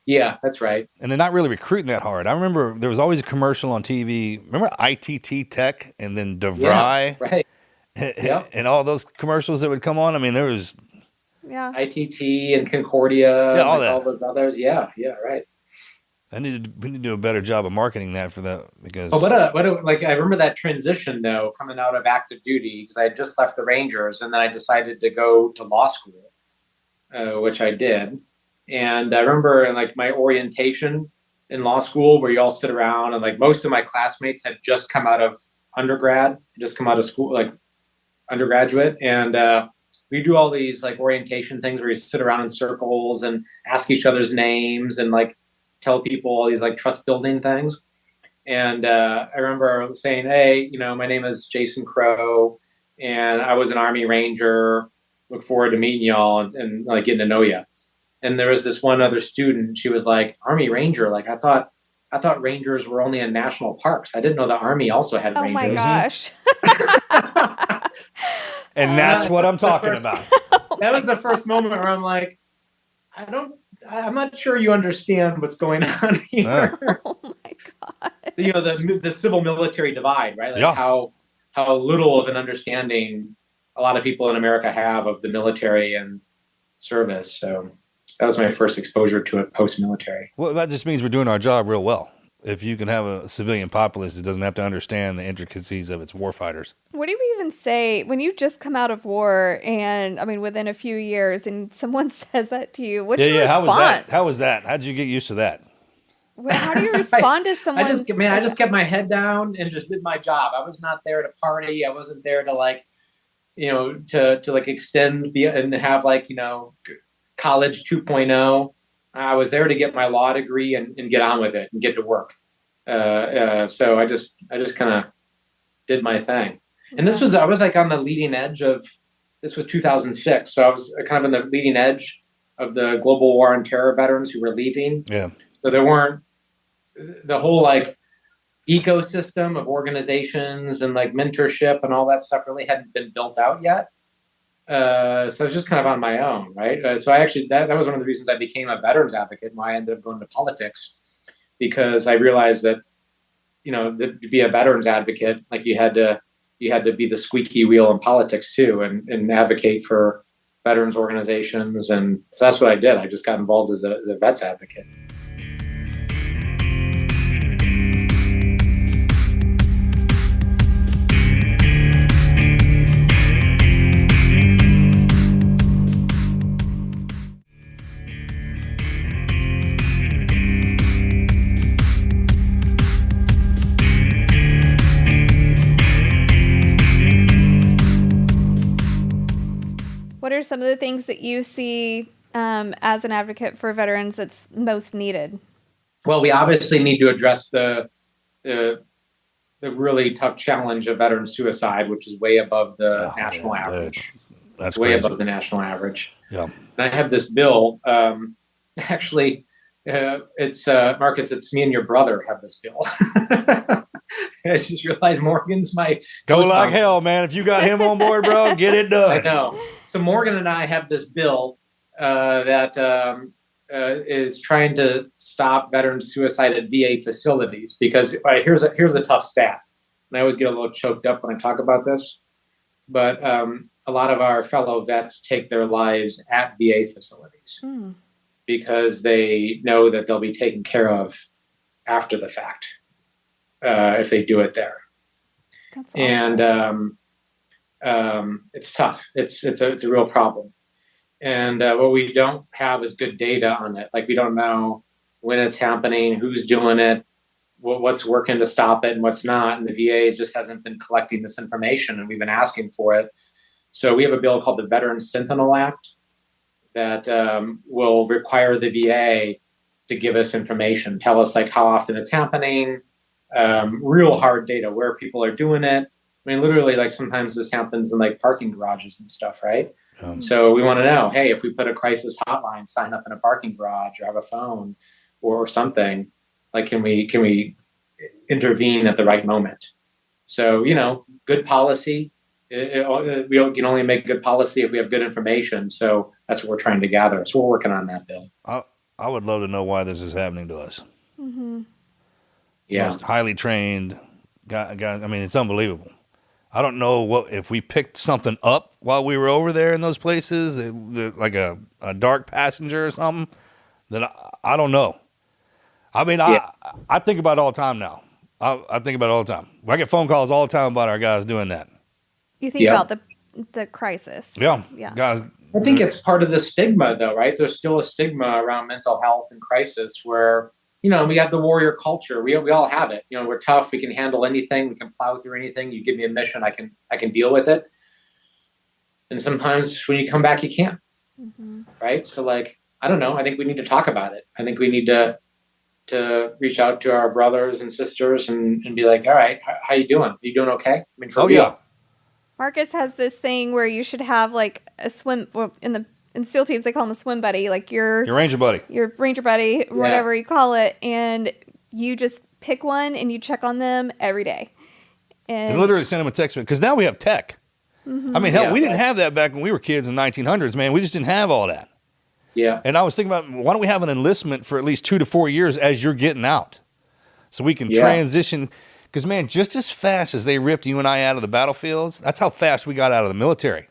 Yeah, that's right. And they're not really recruiting that hard. I remember there was always a commercial on TV. Remember ITT Tech and then DeVry? Yeah, right. And all those commercials that would come on. I mean, there was ITT and Concordia, all those others. Yeah, right. We need to do a better job of marketing that for that because. Oh, like I remember that transition though, coming out of active duty because I had just left the Rangers and then I decided to go to law school, which I did. And I remember in like my orientation in law school where you all sit around and like most of my classmates had just come out of undergrad, just come out of school, like undergraduate. And we do all these like orientation things where you sit around in circles and ask each other's names and like tell people all these like trust building things. And I remember saying, hey, my name is Jason Crow and I was an Army Ranger. Look forward to meeting y'all and like getting to know you. And there was this one other student. She was like, Army Ranger. Like I thought Rangers were only in national parks. I didn't know the Army also had Rangers. Oh my gosh. And that's what I'm talking about. That was the first moment where I'm like, I'm not sure you understand what's going on here. Oh my God. The civil military divide, right? Like how little of an understanding a lot of people in America have of the military and service. So that was my first exposure to it post-military. Well, that just means we're doing our job real well. If you can have a civilian populace that doesn't have to understand the intricacies of its warfighters. What do you even say when you just come out of war and, I mean, within a few years and someone says that to you? What's your response? How was that? How did you get used to that? Well, how do you respond to someone? I just kept my head down and just did my job. I was not there to party. I wasn't there to like, to like extend and have like, college 2.0. I was there to get my law degree and get on with it and get to work. So I just kind of did my thing. And I was like on the leading edge this was 2006. So I was kind of on the leading edge of the global war on terror veterans who were leaving. Yeah. So there weren't the whole like ecosystem of organizations and like mentorship and all that stuff really hadn't been built out yet. So I was just kind of on my own, right? So I actually, that was one of the reasons I became a veterans advocate and why I ended up going to politics, because I realized that, to be a veterans advocate, like you had to be the squeaky wheel in politics too, and advocate for veterans organizations. And so that's what I did. I just got involved as a vets advocate. What are some of the things that you see as an advocate for veterans that's most needed? Well, we obviously need to address the really tough challenge of veteran suicide, which is way above the national average. That's way crazy. above the national average. Yeah. And I have this bill. Actually, it's Marcus. It's me and your brother have this bill. I just realized Morgan's my Go like hell, man. If you got him on board, bro, get it done. I know. So Morgan and I have this bill that is trying to stop veteran suicide at VA facilities, because here's a tough stat, and I always get a little choked up when I talk about this, but a lot of our fellow vets take their lives at VA facilities because they know that they'll be taken care of after the fact if they do it there. That's awful. And it's tough. It's a real problem. And what we don't have is good data on it. Like we don't know when it's happening, who's doing it, what's working to stop it and what's not. And the VA just hasn't been collecting this information, and we've been asking for it. So we have a bill called the Veteran Sentinel Act that will require the VA to give us information, tell us like how often it's happening, real hard data, where people are doing it. I mean, literally, like sometimes this happens in like parking garages and stuff, right? So we want to know, hey, if we put a crisis hotline, sign up in a parking garage or have a phone or something, like can we intervene at the right moment? So, good policy. We can only make good policy if we have good information. So that's what we're trying to gather. So we're working on that, Bill. I would love to know why this is happening to us. Yeah. Most highly trained guy. I mean, it's unbelievable. I don't know if we picked something up while we were over there in those places, like a dark passenger or something. That I don't know. I mean, yeah. I think about it all the time now. I think about it all the time. I get phone calls all the time about our guys doing that. You think about the crisis. Yeah. Guys. I think it's part of the stigma, though, right? There's still a stigma around mental health and crisis where, we have the warrior culture. We all have it. We're tough. We can handle anything. We can plow through anything. You give me a mission, I can deal with it. And sometimes when you come back, you can't. Right? So, like, I don't know. I think we need to talk about it. I think we need to reach out to our brothers and sisters and be like, all right, how you doing? Are you doing okay? I mean, for real. Yeah. Marcus has this thing where you should have like a swim in SEAL teams. They call him a swim buddy, like your ranger buddy, whatever you call it, and you just pick one and you check on them every day. And it's literally send them a text because now we have tech. I mean, hell, we didn't have that back when we were kids in the 1900s, man. We just didn't have all that. Yeah. And I was thinking about, why don't we have an enlistment for at least 2 to 4 years as you're getting out, so we can transition. Because, man, just as fast as they ripped you and I out of the battlefields, that's how fast we got out of the military.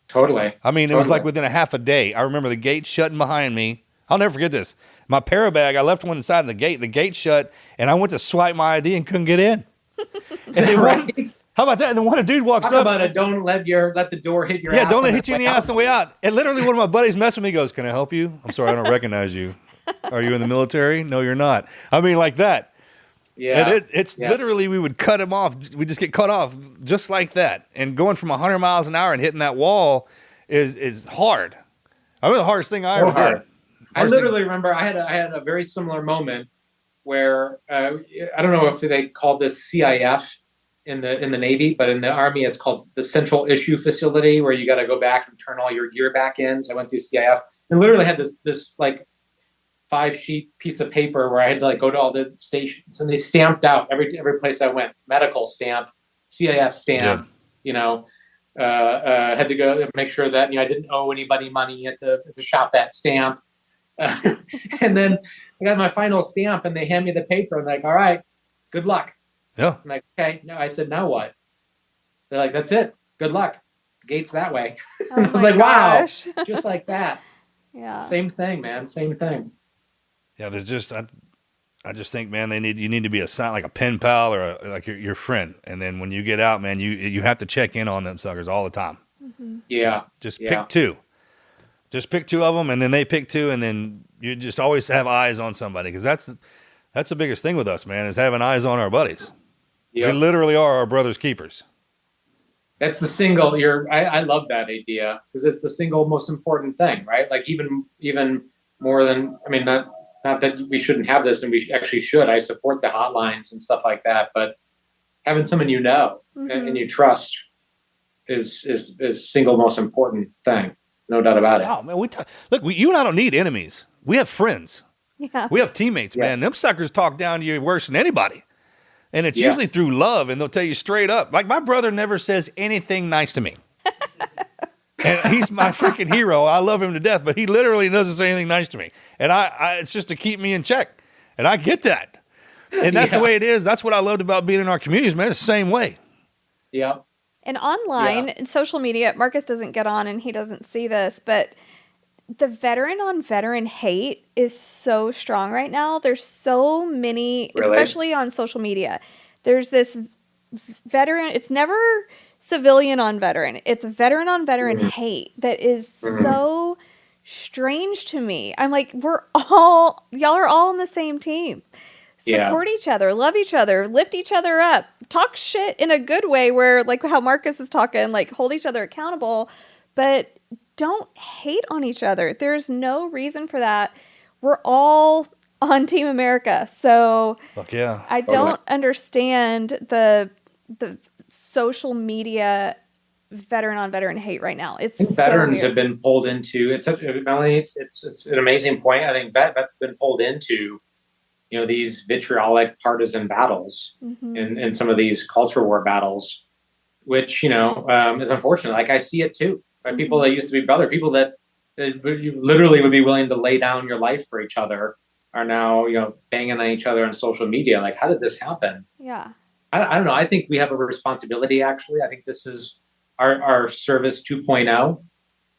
Totally. I mean, it was like within a half a day. I remember the gate shutting behind me. I'll never forget this. My parabag, I left one inside the gate shut, and I went to swipe my ID and couldn't get in. How about that? And then one dude walks up. Talk about it. Don't let the door hit your ass. Yeah, don't let it hit you in the ass on the way out. And literally one of my buddies messed with me, goes, "Can I help you? I'm sorry, I don't recognize you. Are you in the military? No, you're not." I mean, like that. Yeah. And it's literally, we would cut him off. We just get cut off just like that. And going from 100 miles an hour and hitting that wall is hard. I mean, the hardest thing I ever did. I literally remember I had a very similar moment where I don't know if they called this CIF in the Navy, but in the Army it's called the Central Issue Facility, where you got to go back and turn all your gear back in. So I went through CIF and literally had this like 5-sheet piece of paper where I had to like go to all the stations, and they stamped out every place I went. Medical stamp, CIF stamp. Had to go and make sure that I didn't owe anybody money at the shop at stamp. And then I got my final stamp, and they hand me the paper. I'm like, all right, good luck. Yeah. I'm like, okay. No, I said, now what? They're like, that's it. Good luck. Gates that way. And I was like, gosh. Wow, just like that. Yeah. Same thing, man. Same thing. Yeah, there's just I just think, man, you need to be assigned like a pen pal or like your friend, and then when you get out, man, you have to check in on them suckers all the time. Yeah, just pick two. Just pick two of them, and then they pick two, and then you just always have eyes on somebody, because that's the biggest thing with us, man, is having eyes on our buddies. Yep. We literally are our brother's keepers. That's the single. I love that idea, because it's the single most important thing, right? Like even more than, I mean, not that we shouldn't have this, and we actually should. I support the hotlines and stuff like that, but having someone and you trust is single most important thing, no doubt about it. Oh man, you and I don't need enemies. We have friends. Yeah. We have teammates, man. Them suckers talk down to you worse than anybody, and it's usually through love, and they'll tell you straight up. Like, my brother never says anything nice to me. And he's my freaking hero. I love him to death, but he literally doesn't say anything nice to me. And it's just to keep me in check. And I get that. And that's the way it is. That's what I loved about being in our communities, man. It's the same way. Yeah. And online, social media, Marcus doesn't get on and he doesn't see this, but the veteran on veteran hate is so strong right now. There's so many, especially on social media. There's this veteran, it's never civilian on veteran. It's veteran on veteran hate that is so strange to me. I'm like, y'all are all on the same team. Support each other, love each other, lift each other up, talk shit in a good way where, like how Marcus is talking, like hold each other accountable, but don't hate on each other. There's no reason for that. We're all on Team America. So Fuck yeah. I don't understand the social media veteran on veteran hate right now. It's I think so veterans weird. have been pulled into Melanie. It's an amazing point. I think vets been pulled into these vitriolic partisan battles and some of these culture war battles, which is unfortunate. Like I see it too. Right? People that used to be brother, people that you literally would be willing to lay down your life for each other, are now banging on each other on social media. Like, how did this happen? Yeah. I don't know. I think we have a responsibility. Actually, I think this is our service 2.0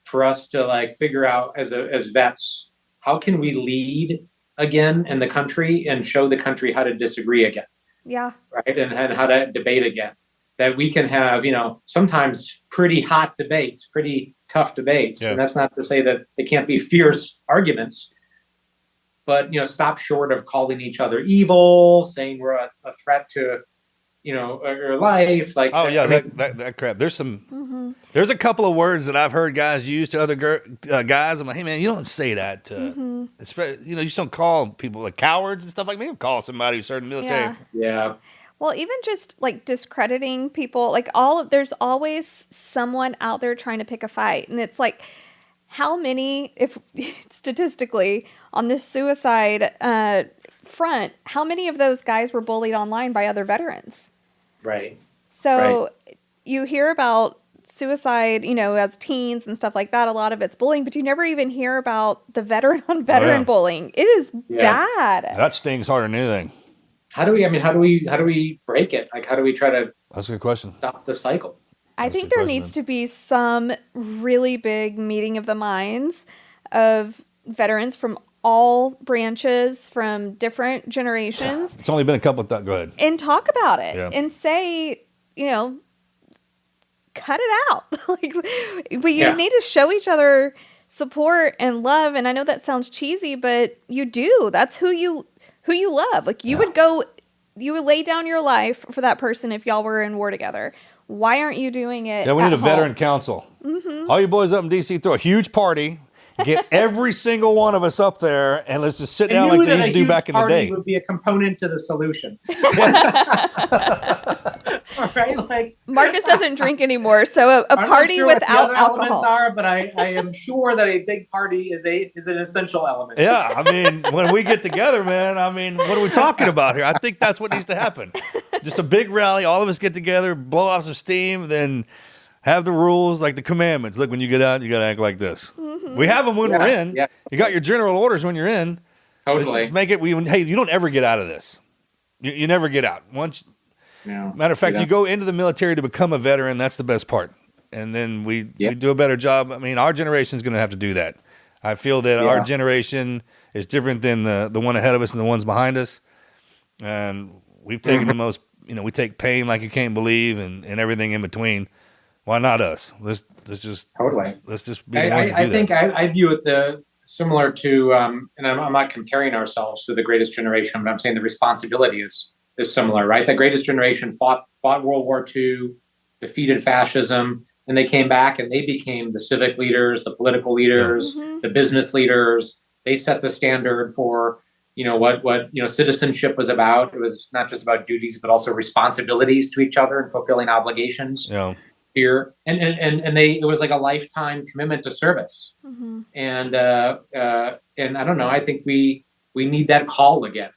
for us to like figure out as vets, how can we lead again in the country and show the country how to disagree again. Yeah. Right. And how to debate again, that we can have, sometimes pretty hot debates, pretty tough debates. Yeah. And that's not to say that they can't be fierce arguments, but, stop short of calling each other evil, saying we're a threat to, your life. Like, Oh yeah, I mean, that crap. There's a couple of words that I've heard guys use to other guys. I'm like, hey man, you don't say that. You just don't call people like cowards and stuff like me. Call somebody who served in the military. Yeah. yeah. Well, even just like discrediting people, like there's always someone out there trying to pick a fight. And it's like, how many, if statistically on this suicide front, how many of those guys were bullied online by other veterans? Right. So you hear about suicide, as teens and stuff like that. A lot of it's bullying, but you never even hear about the veteran on veteran bullying. It is bad. That stings harder than anything. How do we break it? Like, how do we try to That's a good question. stop the cycle? I think there needs to be some really big meeting of the minds of veterans from all branches, from different generations. It's only been a couple of go ahead. And talk about it and say, cut it out. Like, you need to show each other support and love. And I know that sounds cheesy, but you do. That's who you love. Like, you would lay down your life for that person if y'all were in war together. Why aren't you doing it? Yeah, we need a home? veteran council. All you boys up in DC, throw a huge party, get every single one of us up there, and let's just sit down like they used to do back in the day. Would be a component to the solution. All right, like Marcus doesn't drink anymore, so a I'm party not sure what the without other alcohol. elements are, but I am sure that a big party is an essential element. Yeah, I mean, when we get together, man, what are we talking about here? I think that's what needs to happen. Just a big rally, all of us get together, blow off some steam, then have the rules like the commandments. Look, when you get out, you got to act like this. We have them when we're in. Yeah. You got your general orders when you're in. Totally. Let's just make it. Hey, you don't ever get out of this. You never get out. Matter of fact, you go into the military to become a veteran. That's the best part. And then we do a better job. I mean, our generation is going to have to do that. I feel that our generation is different than the one ahead of us and the ones behind us. And we've taken the most, we take pain like you can't believe and everything in between. Why not us? Let's just be the ones to do I think that. I view it similar to, and I'm not comparing ourselves to the greatest generation, but I'm saying the responsibility is similar, right? The greatest generation fought World War II, defeated fascism, and they came back and they became the civic leaders, the political leaders, the business leaders. They set the standard for, what citizenship was about. It was not just about duties, but also responsibilities to each other and fulfilling obligations. Yeah. Here and it was like a lifetime commitment to service. And I don't know, I think we need that call again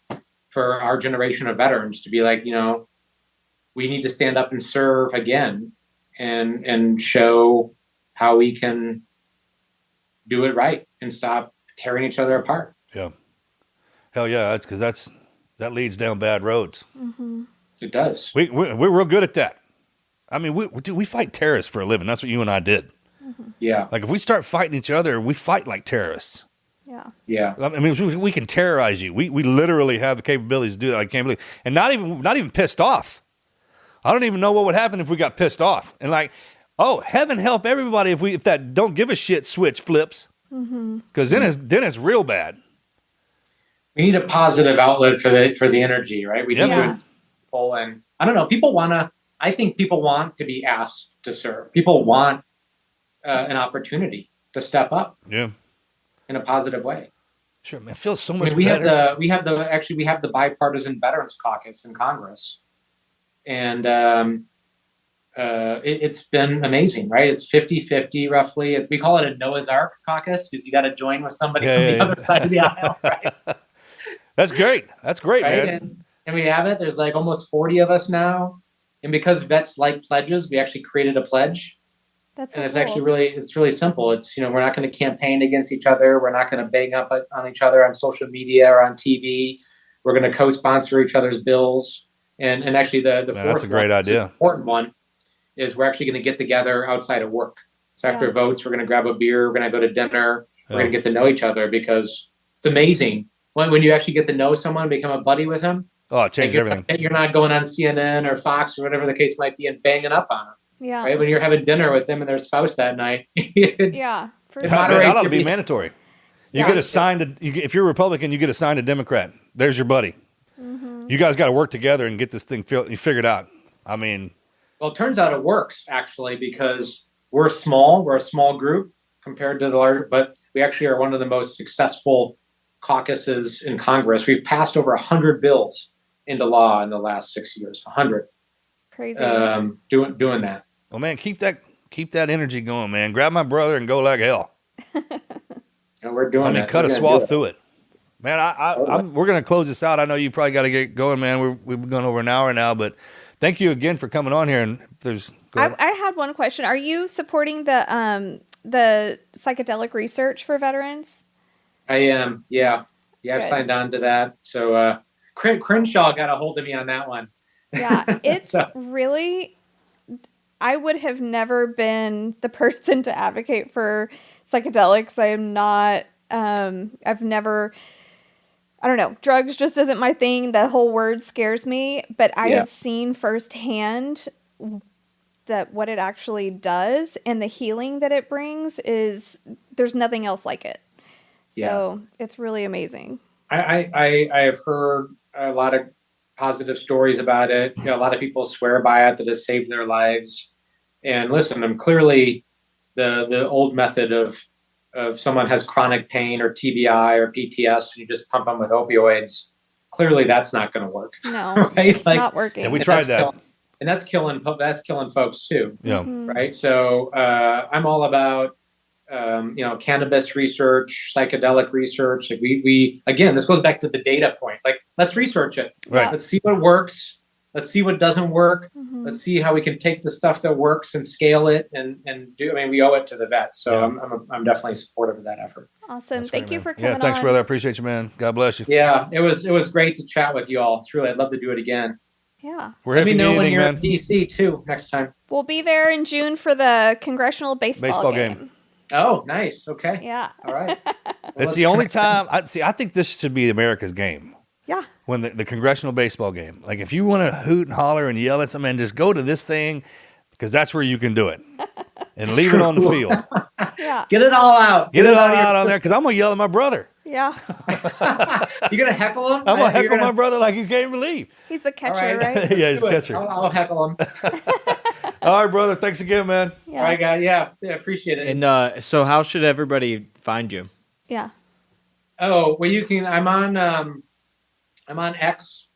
for our generation of veterans to be like, we need to stand up and serve again and show how we can do it right and stop tearing each other apart. Yeah. Hell yeah. That's because that leads down bad roads. It does. We're real good at that. I mean, we fight terrorists for a living. That's what you and I did. Yeah. Like if we start fighting each other, we fight like terrorists. Yeah. I mean, we can terrorize you. We literally have the capabilities to do that. I can't believe, and not even pissed off. I don't even know what would happen if we got pissed off. And like, oh, heaven help everybody if that don't give a shit switch flips. Because then it's real bad. We need a positive outlet for the energy, right? We need Yeah. good people, and I don't know. I think people want to be asked to serve. People want an opportunity to step up. Yeah. In a positive way. Sure, man. It feels so I much mean, we better. have the bipartisan Veterans Caucus in Congress, and it's been amazing, right? It's 50-50 roughly. We call it a Noah's Ark caucus because you got to join with somebody from the other side of the aisle, right? That's great. That's great, Right? man. And we have it. There's like almost 40 of us now, and because vets like pledges, we actually created a pledge. That's And so it's cool. actually really simple. It's, we're not going to campaign against each other. We're not going to bang up on each other on social media or on TV. We're going to co-sponsor each other's bills. And actually the Man, fourth that's a great one, idea. the important one, is we're actually going to get together outside of work. So after votes, we're going to grab a beer. We're going to go to dinner. We're going to get to know each other because it's amazing when you actually get to know someone, become a buddy with them. Oh, it changes everything. You're not going on CNN or Fox or whatever the case might be and banging up on them. Yeah. Right? When you're having dinner with them and their spouse that night. Yeah. For It sure. moderates That ought to your be behavior. mandatory. You Yeah. get assigned if you're a Republican, you get assigned a Democrat. There's your buddy. You guys got to work together and get this thing figured out. I mean, Well, it turns out it works actually because we're small. We're a small group compared to the larger, but we actually are one of the most successful caucuses in Congress. We've passed over 100 bills into law in the last 6 years. 100. Crazy. Doing that. well, man, keep that energy going, man. Grab my brother and go like hell. And we're doing I mean, it. cut We're a gonna swath do it. through it. Man, we're going to close this out. I know you probably got to get going, man. We've gone over an hour now, but thank you again for coming on here. And go ahead. I had one question. Are you supporting the psychedelic research for veterans? I am. Yeah. I've Good. signed on to that. So Crenshaw got a hold of me on that one. Yeah, it's So- really. I would have never been the person to advocate for psychedelics. I am not. I've never. I don't know. Drugs just isn't my thing. The whole word scares me. But I have seen firsthand that what it actually does and the healing that it brings is there's nothing else like it. So it's really amazing. I have heard a lot of positive stories about it. A lot of people swear by it that has saved their lives. And listen, I'm clearly the old method of someone has chronic pain or TBI or PTS, and you just pump them with opioids. Clearly, that's not going to work. No, Right? it's Like- not working. Yeah, we And tried that's that. that's killing folks too. Yeah. Right. So I'm all about cannabis research, psychedelic research. Like we again, this goes back to the data point. Like, let's research it. Right. Let's see what works. Let's see what doesn't work. Mhm. Let's see how we can take the stuff that works and scale it and do. I mean, we owe it to the vets. So Yeah. I'm definitely supportive of that effort. Awesome. That's Thank great, you man. for coming Yeah, thanks, on. brother. I appreciate you, man. God bless you. Yeah, it was great to chat with you all. Truly, I'd love to do it again. Yeah. We're Let here me if you know need when anything, you're man. at DC too next time. We'll be there in June for the congressional baseball game. game. Oh, nice. Okay. Yeah. All right. It's the only time I think this should be America's game. Yeah. When the congressional baseball game. Like, if you want to hoot and holler and yell at somebody, just go to this thing, because that's where you can do it. And leave it on the field. Yeah. Get it all out. Get it all of your out on there, because I'm going to yell at my brother. Yeah. You gonna heckle him? I'm going to You're heckle gonna- my brother like you can't believe. He's the All catcher, right? Yeah, he's Do it. catcher. I'll heckle him. All right, brother. Thanks again, man. Yeah. All right, guys. Yeah, appreciate it. And so how should everybody find you? Yeah. Oh, well, you can. I'm on X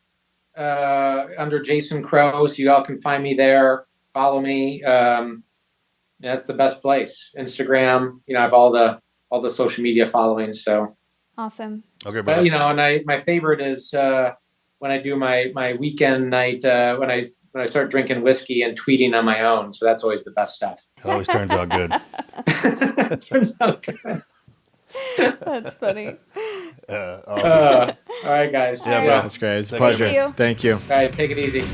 under Jason Crow, so you all can find me there. Follow me. That's the best place. Instagram. I have all the social media following. So, Awesome. Okay, brother. and my favorite is when I do my weekend night when I start drinking whiskey and tweeting on my own. So that's always the best stuff. It always turns out good. It turns out good. That's funny. Awesome. All right, guys. Yeah, All bro. right. That's great. It's a Thank you. pleasure. Thank you. Thank you. All right, take it easy.